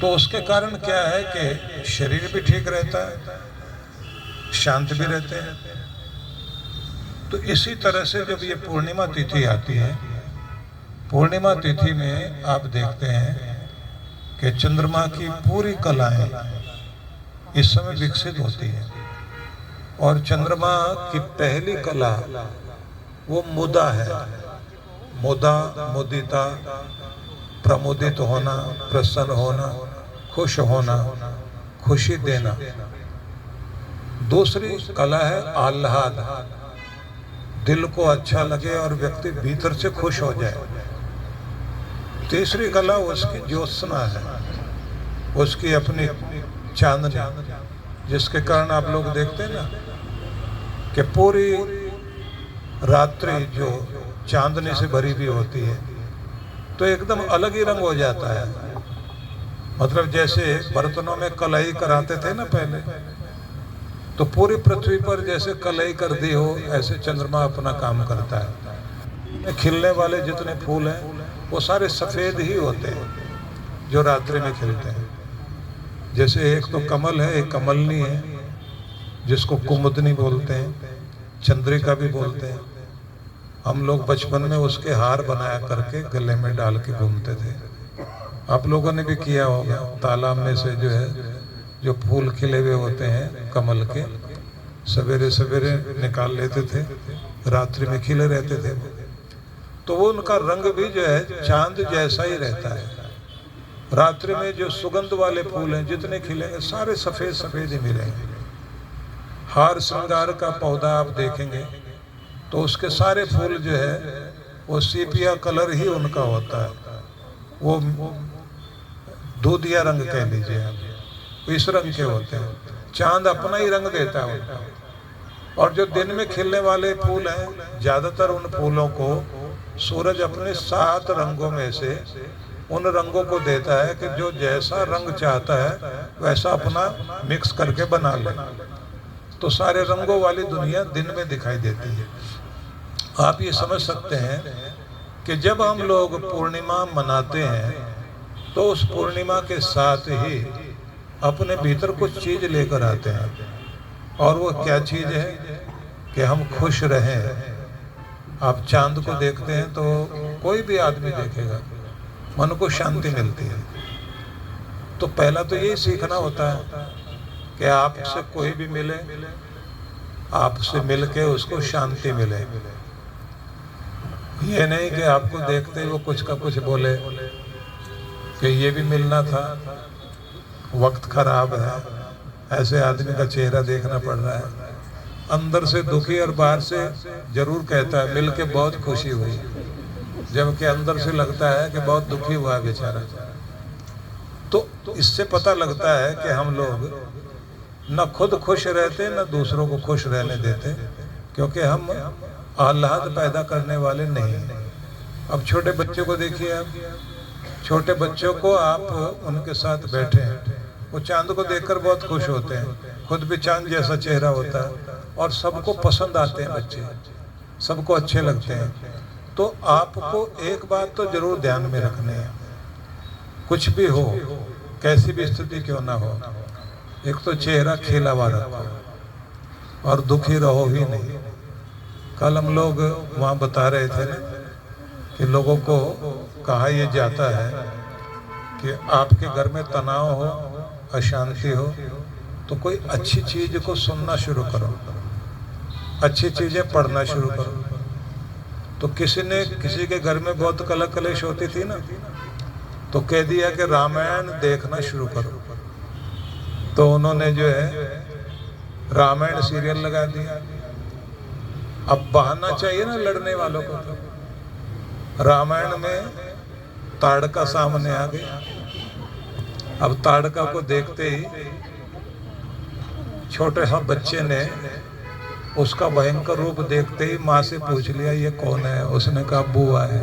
तो उसके कारण क्या है कि शरीर भी ठीक रहता है, शांत भी रहते हैं। तो इसी तरह से जब ये पूर्णिमा तिथि आती है, पूर्णिमा तिथि में आप देखते हैं कि चंद्रमा की पूरी कलाएं इस समय विकसित होती है। और चंद्रमा की पहली कला वो मुदा है। मुदा, मुदिता, प्रमुदित होना, प्रसन्न होना, खुश होना, खुशी देना। दूसरी कला है आह्लाद, दिल को अच्छा लगे और व्यक्ति भीतर से खुश हो जाए। तीसरी कला उसकी ज्योत्सना है, उसकी अपनी चांदनी, जिसके कारण आप लोग देखते हैं ना कि पूरी रात्रि जो चांदनी से भरी हुई होती है तो एकदम अलग ही रंग हो जाता है। मतलब जैसे बर्तनों में कलई कराते थे ना पहले, तो पूरी पृथ्वी पर जैसे कलई कर दी हो, ऐसे चंद्रमा अपना काम करता है। खिलने वाले जितने फूल हैं वो सारे सफ़ेद ही होते हैं जो रात्रि में खिलते हैं। जैसे एक तो कमल है, एक कमलनी है जिसको कुमुदनी बोलते हैं, चंद्रिका भी बोलते हैं। हम लोग बचपन में उसके हार बनाया करके गले में डाल के घूमते थे। आप लोगों ने भी किया होगा। तालाब में से जो है जो फूल खिले हुए होते हैं कमल के, सवेरे सवेरे निकाल लेते थे, रात्रि में खिले रहते थे। तो वो उनका रंग भी जो है चांद जैसा ही रहता है। रात्रि में जो सुगंध वाले फूल हैं जितने खिलेंगे सारे सफ़ेद सफ़ेद ही मिलेंगे। हार श्रृंगार का पौधा आप देखेंगे तो उसके सारे फूल जो है वो सीपिया कलर ही उनका होता है। वो दूधिया रंग कह लीजिए आप, इस रंग के होते हैं। चांद अपना ही रंग देता है उनका। और जो दिन में खिलने वाले फूल हैं, ज़्यादातर उन फूलों को सूरज अपने 7 रंगों में से उन रंगों को देता है कि जो जैसा रंग चाहता है वैसा अपना मिक्स करके बना ले। तो सारे रंगों वाली दुनिया दिन में दिखाई देती है। आप ये समझ सकते हैं कि जब हम लोग पूर्णिमा मनाते हैं तो उस पूर्णिमा के साथ ही अपने भीतर कुछ चीज़ लेकर आते हैं। और वो क्या चीज़ है कि हम खुश रहें। आप चांद को देखते हैं तो कोई भी आदमी देखेगा मन को शांति मिलती है। तो पहला तो यही सीखना होता है कि आपसे कोई भी मिले, आपसे मिलके उसको शांति मिले। ये नहीं कि आपको देखते ही वो कुछ का कुछ बोले कि ये भी मिलना था, वक्त खराब है, ऐसे आदमी का चेहरा देखना पड़ रहा है। अंदर से दुखी और बाहर से जरूर कहता है मिल के बहुत खुशी हुई, जबकि अंदर से लगता है कि बहुत दुखी हुआ बेचारा। तो इससे पता लगता है कि हम लोग न खुद खुश रहते न दूसरों को खुश रहने देते, क्योंकि हम आह्लाद पैदा करने वाले नहीं। अब छोटे बच्चों को देखिए आप, छोटे बच्चों को आप उनके साथ बैठे हैं, वो चांद को देखकर बहुत खुश होते हैं। खुद भी चांद जैसा चेहरा होता है और सबको पसंद आते हैं बच्चे, सबको अच्छे लगते हैं। तो आपको एक बात तो जरूर ध्यान में रखनी है, कुछ भी हो, कैसी भी स्थिति क्यों ना हो, एक तो चेहरा खिला हुआ रखो और दुखी रहो ही नहीं। कल हम लोग वहाँ बता रहे थे ना कि लोगों को कहा यह जाता है कि आपके घर में तनाव हो, अशांति हो, तो कोई अच्छी चीज़ को सुनना शुरू करो, अच्छी चीज़ें पढ़ना शुरू करो। तो किसी के घर में बहुत कलह कलेश होती थी ना, तो कह दिया कि रामायण देखना शुरू करो। तो उन्होंने जो है रामायण सीरियल लगा दिया। अब बहाना चाहिए ना लड़ने वालों को। तो रामायण में ताड़का सामने आ गया। अब ताड़का को देखते ही छोटे सा बच्चे ने उसका भयंकर रूप देखते ही माँ से पूछ लिया ये कौन है। उसने कहा बुआ है।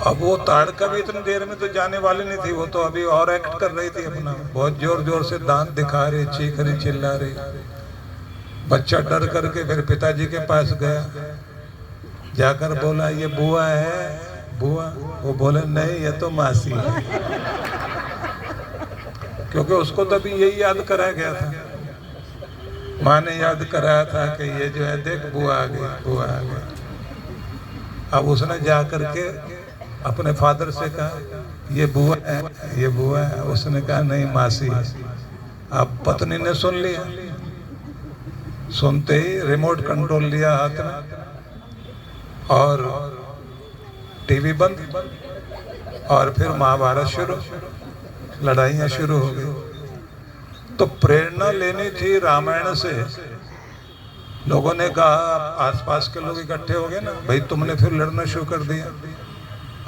अब वो ताड़का भी इतनी देर में तो जाने वाली नहीं थी, वो तो अभी और एक्ट कर रही थी अपना, बहुत जोर जोर से दांत दिखा रही, चीख रही, चिल्ला रही। बच्चा डर करके फिर पिताजी के पास गया, जाकर बोला ये बुआ है। बुआ? वो बोले नहीं, ये तो मासी है। क्योंकि उसको तभी यही याद कराया गया था, माँ ने याद कराया था कि ये जो है देख बुआ आ गई, बुआ आ गई। अब उसने जा करके अपने फादर से कहा ये बुआ है, ये बुआ है। उसने कहा नहीं, मासी है। अब पत्नी ने सुन लिया, सुनते ही रिमोट कंट्रोल लिया हाथ में और टीवी बंद, और फिर महाभारत शुरू, लड़ाइयाँ शुरू हो गई। तो प्रेरणा लेनी थी रामायण से। लोगों ने कहा, आसपास के लोग इकट्ठे हो गए ना, भाई तुमने फिर लड़ना शुरू कर दिया,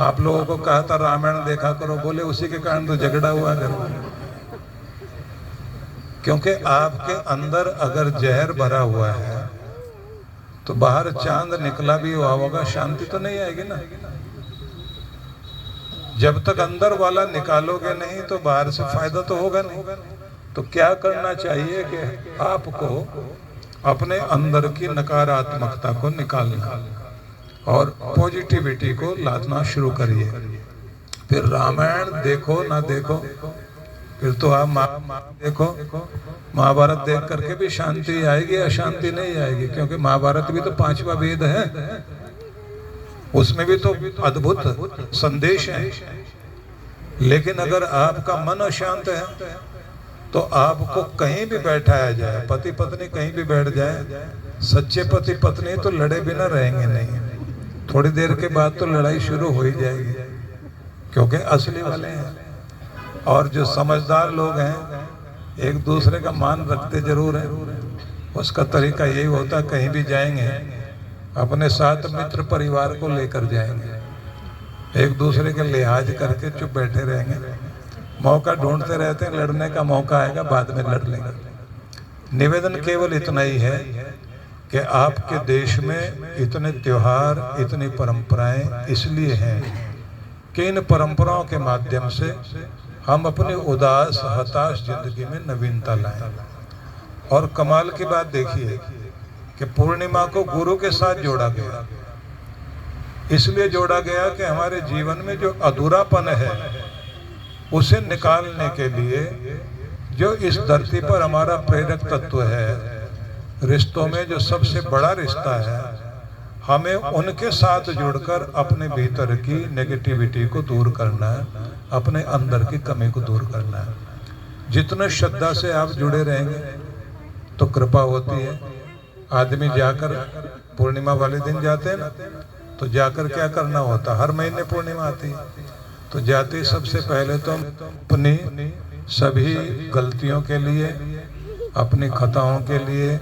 आप लोगों को कहा था रामायण देखा करो। बोले उसी के कारण तो झगड़ा हुआ घर में। क्योंकि आपके अंदर अगर जहर भरा हुआ है तो बाहर चांद निकला भी हुआ होगा, शांति तो नहीं आएगी ना। जब तक अंदर वाला निकालोगे नहीं तो बाहर से फायदा तो होगा नहीं। तो क्या करना चाहिए कि आपको अपने अंदर की नकारात्मकता को निकालना और पॉजिटिविटी को लादना शुरू करिए। फिर रामायण देखो ना देखो, फिर तो आप देखो, महाभारत देख करके भी शांति आएगी, अशांति नहीं आएगी। क्योंकि महाभारत भी तो 5वां वेद है, उसमें भी तो अद्भुत संदेश है। लेकिन अगर आपका मन अशांत है तो आपको कहीं भी बैठाया जाए, पति पत्नी कहीं भी बैठ जाए, सच्चे पति पत्नी तो लड़े बिना रहेंगे नहीं। थोड़ी देर के बाद तो लड़ाई शुरू हो ही जाएगी, क्योंकि असली वाले हैं। और जो समझदार लोग हैं एक दूसरे का मान रखते जरूर हैं। उसका तरीका यही होता है, कहीं भी जाएंगे अपने साथ मित्र परिवार को लेकर जाएंगे, एक दूसरे के लिहाज करके चुप बैठे रहेंगे। मौका ढूंढते रहते हैं, लड़ने का मौका आएगा बाद में लड़ लेंगे। निवेदन केवल इतना ही है कि आपके देश में इतने त्योहार, इतनी परंपराएं इसलिए हैं कि इन परंपराओं के माध्यम से हम अपनी उदास हताश जिंदगी में नवीनता लाएं। और कमाल की बात देखिए कि पूर्णिमा को गुरु के साथ जोड़ा गया। इसलिए जोड़ा गया कि हमारे जीवन में जो अधूरापन है उसे निकालने के लिए जो इस धरती पर हमारा प्रेरक तत्व है, रिश्तों में जो सबसे बड़ा रिश्ता है, हमें उनके साथ जुड़कर अपने भीतर की नेगेटिविटी को दूर करना है, अपने अंदर की कमी को दूर करना है। जितने श्रद्धा से आप जुड़े रहेंगे तो कृपा होती है। आदमी जाकर पूर्णिमा वाले दिन जाते हैं ना, तो जाकर क्या करना होता, हर महीने पूर्णिमा आती है, तो जाते सबसे पहले तो अपनी सभी गलतियों के लिए, अपनी खताओं के लिए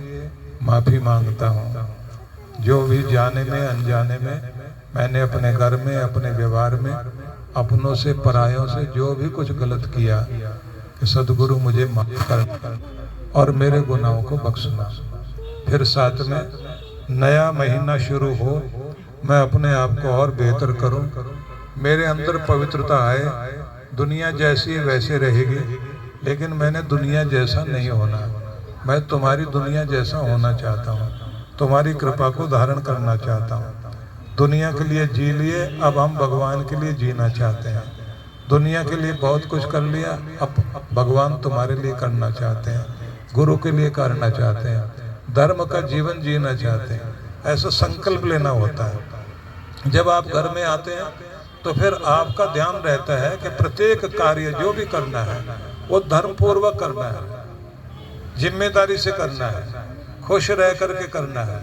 माफ़ी मांगता हूँ। जो भी जाने में अनजाने में मैंने अपने घर में, अपने व्यवहार में, अपनों से परायों से जो भी कुछ गलत किया, कि सदगुरु मुझे माफ कर और मेरे गुनाहों को बख्शना। फिर साथ में नया महीना शुरू हो, मैं अपने आप को और बेहतर करूं, मेरे अंदर पवित्रता आए। दुनिया जैसी वैसे रहेगी, लेकिन मैंने दुनिया जैसा नहीं होना। मैं तुम्हारी दुनिया जैसा होना चाहता हूँ, तुम्हारी कृपा को धारण करना चाहता हूँ। दुनिया के लिए जी लिए, अब हम भगवान के लिए जीना चाहते हैं। दुनिया के लिए बहुत कुछ कर लिया, अब भगवान तुम्हारे लिए करना चाहते हैं, गुरु के लिए करना चाहते हैं, धर्म का जीवन जीना चाहते हैं। ऐसा संकल्प लेना होता है। जब आप घर में आते हैं तो फिर आपका ध्यान रहता है कि प्रत्येक कार्य जो भी करना है वो धर्म पूर्वक करना है, जिम्मेदारी से करना है, खुश रह करके करना है,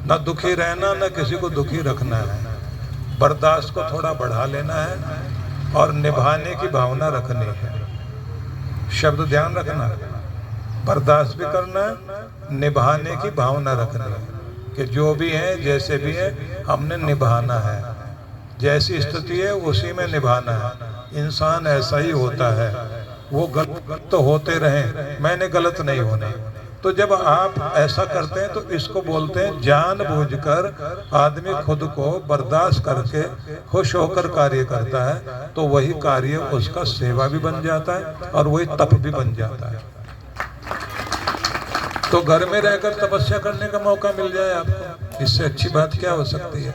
ना दुखी रहना, ना किसी को दुखी रखना है। बर्दाश्त को थोड़ा बढ़ा लेना है और निभाने की भावना रखनी है। शब्द ध्यान रखना, बर्दाश्त भी करना है, निभाने की भावना रखनी है कि जो भी है जैसे भी है हमने निभाना है, जैसी स्थिति है उसी में निभाना है। इंसान ऐसा ही होता है, वो गलत तो होते रहें, मैंने गलत नहीं होना। तो जब आप ऐसा करते हैं तो इसको बोलते हैं जानबूझकर आदमी खुद को बर्दाश्त करके खुश होकर कार्य करता है, तो वही कार्य उसका सेवा भी बन जाता है और वही तप भी बन जाता है। तो घर में रहकर तपस्या करने का मौका मिल जाए आपको, इससे अच्छी बात क्या हो सकती है।